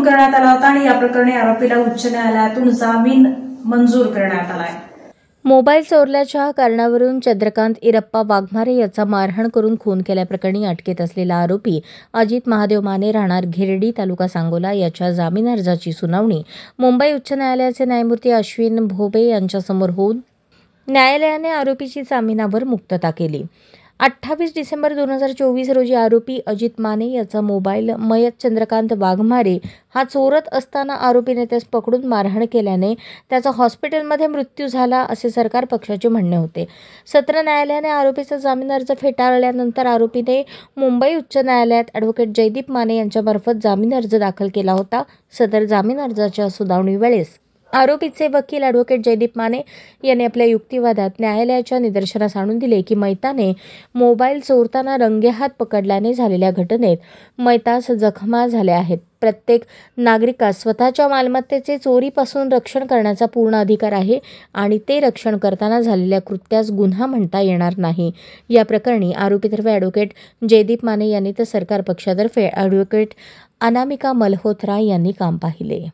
करण्यात आला होता आणि या प्रकरणी आरोपीला उच्च न्यायालयातून जामीन मंजूर करण्यात आला आहे। मोबाईल चोरल्याच्या कारणावरून चंद्रकांत इरप्पा वाघमारे याचा मारहाण करून खून केल्याप्रकरणी अटकेत असलेला आरोपी अजित महादेव माने राहणार घेरडी तालुका सांगोला याच्या जामीन अर्जाची सुनावणी मुंबई उच्च न्यायालयाचे न्यायमूर्ती अश्विन भोबे यांच्यासमोर होऊन न्यायालयाने आरोपीची जामिनावर मुक्तता केली। 28 डिसेंबर 2024 रोजी आरोपी अजित माने याचा मोबाईल मयत चंद्रकांत वाघमारे हा चोरत असताना आरोपीने त्यास पकडून मारहाण केल्याने त्याचा हॉस्पिटलमध्ये मृत्यू झाला असे सरकार पक्षाचे म्हणणे होते। सत्र न्यायालयाने आरोपीचा जामीन अर्ज फेटाळल्यानंतर आरोपीने मुंबई उच्च न्यायालयात ॲडव्होकेट जयदीप माने यांच्यामार्फत जामीन अर्ज दाखल केला होता। सदर जामीन अर्जाच्या सुनावणी वेळेस आरोपीचे वकील ॲडव्होकेट जयदीप माने यांनी आपल्या युक्तिवादात न्यायालयाच्या निदर्शनास आणून दिले की मैताने मोबाईल चोरताना रंगेहात पकडल्याने झालेल्या घटनेत मैतास जखमा झाल्या आहेत। प्रत्येक नागरिकास स्वतःच्या मालमत्तेचे चोरीपासून रक्षण करण्याचा पूर्ण अधिकार आहे आणि ते रक्षण करताना झालेल्या कृत्यास गुन्हा म्हणता येणार नाही। या प्रकरणी आरोपीतर्फे ॲडव्होकेट जयदीप माने यांनी तर सरकार पक्षातर्फे ॲडव्होकेट अनामिका मल्होत्रा यांनी काम पाहिले।